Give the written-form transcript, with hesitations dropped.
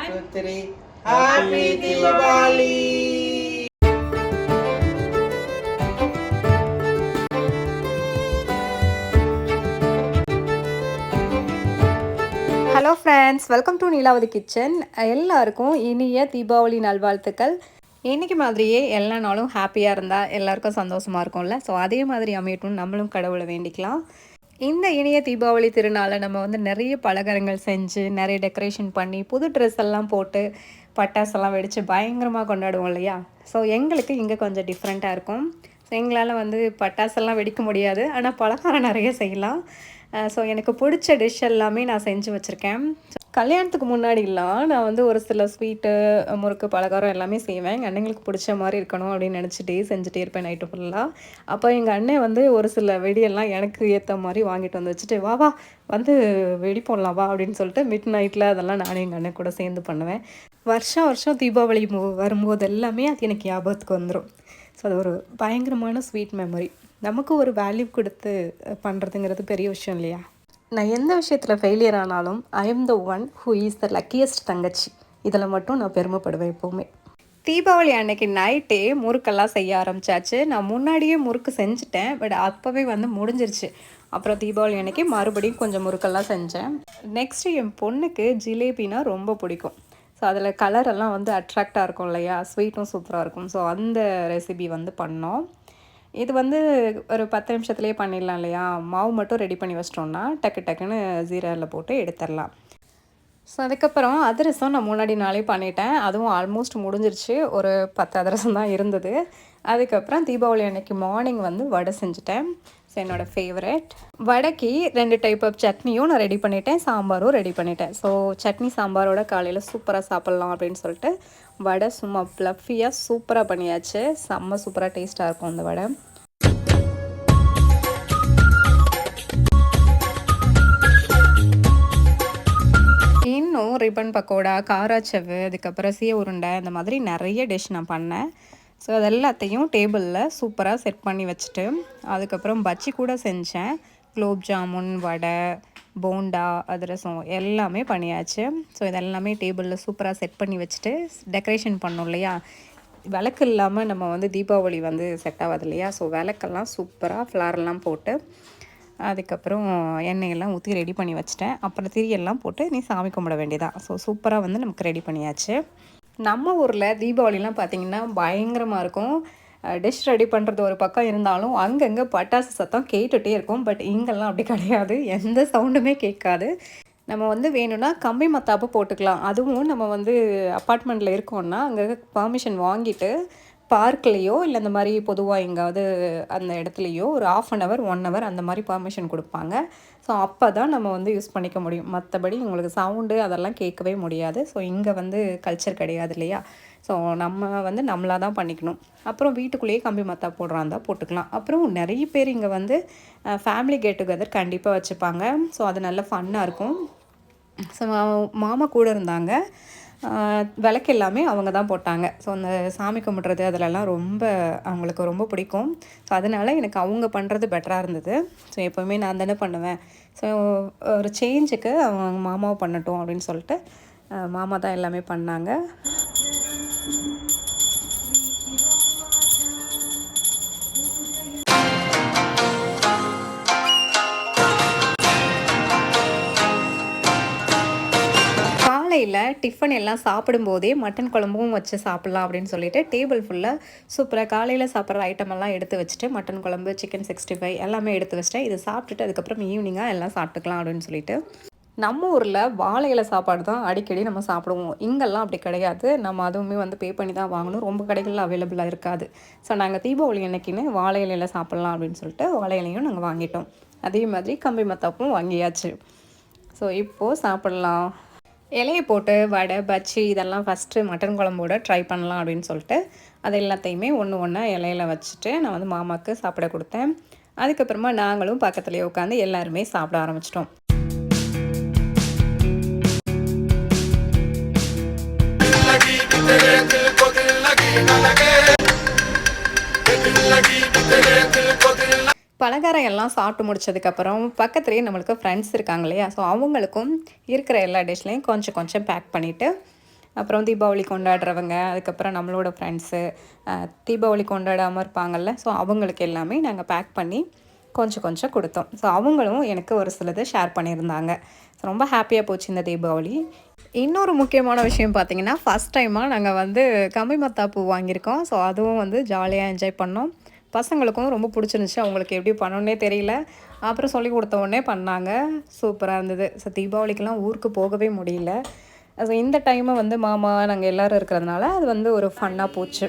2, 3. Happy Diwali! Hello friends, welcome to Neelavathi kitchen. எல்லாருக்கும் இனிய தீபாவளி நல்வாழ்த்துக்கள். இன்றைக்கி மாதிரியே எல்லா நாளும் ஹாப்பியாக இருந்தால் எல்லாருக்கும் சந்தோஷமாக இருக்கும்ல. ஸோ அதே மாதிரி அமையட்டும் நம்மளும் கடவுளை வேண்டிக்கலாம். இந்த இனிய தீபாவளி திருநாளை நம்ம வந்து நிறைய பலகாரங்கள் செஞ்சு நிறைய டெக்கரேஷன் பண்ணி புது ட்ரெஸ் எல்லாம் போட்டு பட்டாசெல்லாம் வெடித்து பயங்கரமாக கொண்டாடுவோம் இல்லையா. ஸோ எங்களுக்கு இங்கே கொஞ்சம் டிஃப்ரெண்ட்டாக இருக்கும். ஸோ எங்களால் வந்து பட்டாசெல்லாம் வெடிக்க முடியாது, ஆனால் பலகாரம் நிறைய செய்யலாம். ஸோ எனக்கு பிடிச்ச டிஷ் எல்லாமே நான் செஞ்சு வச்சுருக்கேன். கல்யாணத்துக்கு முன்னாடிலாம் நான் வந்து ஒரு சில ஸ்வீட்டு, முறுக்கு, பலகாரம் எல்லாமே செய்வேன். எங்கள் அண்ணங்களுக்கு பிடிச்ச மாதிரி இருக்கணும் அப்படின்னு நினச்சிட்டே செஞ்சுட்டே இருப்பேன் நைட்டு ஃபுல்லாக. அப்போ எங்கள் அண்ணன் வந்து ஒரு சில வெடியெல்லாம் எனக்கு ஏற்ற மாதிரி வாங்கிட்டு வந்து வச்சுட்டு, வா வா வந்து வெடி போடலாம் வா அப்படின்னு சொல்லிட்டு மிட் நைட்டில் அதெல்லாம் நானும் எங்கள் அண்ணன் கூட சேர்ந்து பண்ணுவேன். வருஷம் தீபாவளி வரும்போது எல்லாமே அது எனக்கு ஞாபகத்துக்கு வந்துடும். ஸோ அது ஒரு பயங்கரமான ஸ்வீட் மெமரி. நமக்கு ஒரு வேல்யூ கொடுத்து பண்ணுறதுங்கிறது பெரிய விஷயம் இல்லையா. நான் எந்த விஷயத்தில் ஃபெயிலியர் ஆனாலும் I am the one who is the luckiest தங்கச்சி. இதில் மட்டும் நான் பெருமைப்படுவேன் எப்போவுமே. தீபாவளி அன்னைக்கு நைட்டே முறுக்கெல்லாம் செய்ய ஆரம்பித்தாச்சு. நான் முன்னாடியே முறுக்கு செஞ்சுட்டேன், பட் அப்போவே வந்து முடிஞ்சிருச்சு. அப்புறம் தீபாவளி அன்னைக்கு மறுபடியும் கொஞ்சம் முறுக்கெல்லாம் செஞ்சேன். நெக்ஸ்ட்டு என் பொண்ணுக்கு ஜிலேபினா ரொம்ப பிடிக்கும். ஸோ அதில் கலரெல்லாம் வந்து அட்ராக்டாக இருக்கும் இல்லையா, ஸ்வீட்டும் சூப்பராக இருக்கும். ஸோ அந்த ரெசிபி வந்து பண்ணோம். இது வந்து ஒரு 10 நிமிஷத்துலேயே பண்ணிடலாம் இல்லையா. மாவு மட்டும் ரெடி பண்ணி வச்சிட்டோம்னா டக்குன்னு ஜீராவில் போட்டு எடுத்துடலாம். ஸோ அதுக்கப்புறம் அதிரசம் நான் முன்னாடி நாளே பண்ணிட்டேன். அதுவும் ஆல்மோஸ்ட் முடிஞ்சிருச்சு. ஒரு 10 அதிரசம் தான் இருந்தது. அதுக்கப்புறம் தீபாவளி அன்னைக்கு மார்னிங் வந்து வடை செஞ்சுட்டேன். ஸோ என்னோடய ஃபேவரட் வடைக்கு 2 டைப் ஆஃப் சட்னியும் நான் ரெடி பண்ணிட்டேன், சாம்பாரும் ரெடி பண்ணிட்டேன். ஸோ சட்னி சாம்பாரோட காலையில் சூப்பராக சாப்பிட்லாம் அப்படின்னு சொல்லிட்டு வடை சும்மா ப்ளஃபியாக சூப்பராக பண்ணியாச்சு. செம்ம சூப்பராக டேஸ்ட்டாக இருக்கும் அந்த வடை. இன்னும் ரிப்பன் பக்கோடா, காராச்சவு, அதுக்கப்புறம் சீய உருண்டை, இந்த மாதிரி நிறைய டிஷ் நான் பண்ணேன். ஸோ அது எல்லாத்தையும் டேபிளில் சூப்பராக செட் பண்ணி வச்சுட்டு அதுக்கப்புறம் பஜ்ஜி கூட செஞ்சேன். குலோப் ஜாமுன், வடை, போண்டா, அதிரசம் எல்லாமே பண்ணியாச்சு. ஸோ இதெல்லாமே டேபிளில் சூப்பராக செட் பண்ணி வச்சுட்டு டெக்கரேஷன் பண்ணோம் இல்லையா. விளக்கு இல்லாமல் நம்ம வந்து தீபாவளி வந்து செட் ஆகாது இல்லையா. ஸோ விளக்கெல்லாம் சூப்பராக ஃப்ளாரெல்லாம் போட்டு அதுக்கப்புறம் எண்ணெயெல்லாம் ஊற்றி ரெடி பண்ணி வச்சுட்டேன். அப்புறம் திரியெல்லாம் போட்டு நீ சாமி கும்பிட வேண்டியதான். ஸோ சூப்பராக வந்து நமக்கு ரெடி பண்ணியாச்சு. நம்ம ஊரில் தீபாவளிலாம் பார்த்திங்கன்னா பயங்கரமாக இருக்கும். டிஷ் ரெடி பண்ணுறது ஒரு பக்கம் இருந்தாலும் அங்கங்கே பட்டாசு சத்தம் கேட்டுகிட்டே இருக்கும். பட் இங்கெல்லாம் அப்படி கிடையாது, எந்த சவுண்டுமே கேட்காது. நம்ம வந்து வேணும்னா கம்பி மத்தாப்பு போட்டுக்கலாம். அதுவும் நம்ம வந்து அப்பார்ட்மெண்ட்டில் இருக்கோம்னா அங்கே பர்மிஷன் வாங்கிட்டு பார்க்லேயோ இல்லை இந்த மாதிரி பொதுவாக எங்காவது அந்த இடத்துலையோ ஒரு 1/2 hour 1 hour அந்த மாதிரி பர்மிஷன் கொடுப்பாங்க. ஸோ அப்போ தான் நம்ம வந்து யூஸ் பண்ணிக்க முடியும். மற்றபடி உங்களுக்கு சவுண்டு அதெல்லாம் கேட்கவே முடியாது. ஸோ இங்கே வந்து கல்ச்சர் கிடையாது இல்லையா. ஸோ நம்ம வந்து நம்மளாக தான் பண்ணிக்கணும். அப்புறம் வீட்டுக்குள்ளேயே கம்பி மத்தா போடுறாந்தா போட்டுக்கலாம். அப்புறம் நிறைய பேர் இங்கே வந்து ஃபேமிலி கெட் டுகெதர் கண்டிப்பாக வச்சுப்பாங்க. ஸோ அது நல்ல ஃபன்னாக இருக்கும். ஸோ மாமா கூட இருந்தாங்க. விளக்கு எல்லாமே அவங்க தான் போட்டாங்க. ஸோ அந்த சாமி கும்பிட்றது அதிலெல்லாம் ரொம்ப அவங்களுக்கு ரொம்ப பிடிக்கும். ஸோ அதனால் எனக்கு அவங்க பண்ணுறது பெட்டராக இருந்தது. ஸோ எப்போவுமே நான் தானே பண்ணுவேன். ஸோ ஒரு சேஞ்சுக்கு அவங்க மாமாவை பண்ணட்டும் அப்படின்னு சொல்லிட்டு மாமா தான் எல்லாமே பண்ணாங்க. காலையில் டிஃபன் எல்லாம் சாப்பிடும்போதே மட்டன் குழம்பும் வச்சு சாப்பிட்லாம் அப்படின்னு சொல்லிட்டு டேபிள் ஃபுல்லாக சூப்பராக காலையில் சாப்பிட்ற ஐட்டமெல்லாம் எடுத்து வச்சுட்டு மட்டன் குழம்பு, சிக்கன் 65 எல்லாமே எடுத்து வச்சுட்டேன். இது சாப்பிட்டுட்டு அதுக்கப்புறம் ஈவினிங்காக எல்லாம் சாப்பிட்டுக்கலாம் அப்படின்னு சொல்லிட்டு. நம்ம ஊரில் வாழை இலை சாப்பாடு தான் அடிக்கடி நம்ம சாப்பிடுவோம். இங்கெல்லாம் அப்படி கிடையாது. நம்ம அதுவுமே வந்து பே பண்ணி தான் வாங்கணும். ரொம்ப கடைகளில் அவைலபிளாக இருக்காது. ஸோ நாங்கள் தீபாவளி அன்னைக்குன்னு வாழை இலையில் சாப்பிட்லாம் அப்படின்னு சொல்லிட்டு வாழை இலையும் நாங்கள் வாங்கிட்டோம். அதே மாதிரி கம்பி மத்தாப்பும் வாங்கியாச்சு. ஸோ இப்போது சாப்பிட்லாம். இலையை போட்டு வடை, பஜ்ஜி இதெல்லாம் ஃபஸ்ட்டு மட்டன் குழம்போட ட்ரை பண்ணலாம் அப்படின்னு சொல்லிட்டு அது எல்லாத்தையுமே ஒன்று இலையில் வச்சுட்டு நான் வந்து மாமாவுக்கு சாப்பிட கொடுத்தேன். அதுக்கப்புறமா நாங்களும் பக்கத்துலேயே உட்காந்து எல்லாருமே சாப்பிட ஆரம்பிச்சிட்டோம். பலகாரம் எல்லாம் சாப்பிட்டு முடிச்சதுக்கப்புறம் பக்கத்துலேயே நம்மளுக்கு ஃப்ரெண்ட்ஸ் இருக்காங்க இல்லையா. ஸோ அவங்களுக்கும் இருக்கிற எல்லா டிஷ்லையும் கொஞ்சம் பேக் பண்ணிவிட்டு அப்புறம் தீபாவளி கொண்டாடுறவங்க, அதுக்கப்புறம் நம்மளோட ஃப்ரெண்ட்ஸு, தீபாவளி கொண்டாடாமல் இருப்பாங்கள்ல, ஸோ அவங்களுக்கு எல்லாமே நாங்கள் பேக் பண்ணி கொஞ்சம் கொஞ்சம் கொடுத்தோம். ஸோ அவங்களும் எனக்கு ஒரு சிலது ஷேர் பண்ணியிருந்தாங்க. ஸோ ரொம்ப ஹாப்பியாக போச்சு இந்த தீபாவளி. இன்னொரு முக்கியமான விஷயம் பார்த்தீங்கன்னா, ஃபஸ்ட் டைமாக நாங்கள் வந்து கம்பி மத்தாப்பூ வாங்கியிருக்கோம். ஸோ அதுவும் வந்து ஜாலியாக என்ஜாய் பண்ணோம். பசங்களுக்கும் ரொம்ப பிடிச்சிருந்துச்சு. அவங்களுக்கு எப்படி பண்ணணுன்னே தெரியல. அப்புறம் சொல்லிக் கொடுத்த உடனே பண்ணாங்க. சூப்பராக இருந்தது. ஸோ தீபாவளிக்கெல்லாம் ஊருக்கு போகவே முடியல. ஸோ இந்த டைமு வந்து மாமா நாங்கள் எல்லோரும் இருக்கிறதுனால அது வந்து ஒரு ஃபன்னாக போச்சு.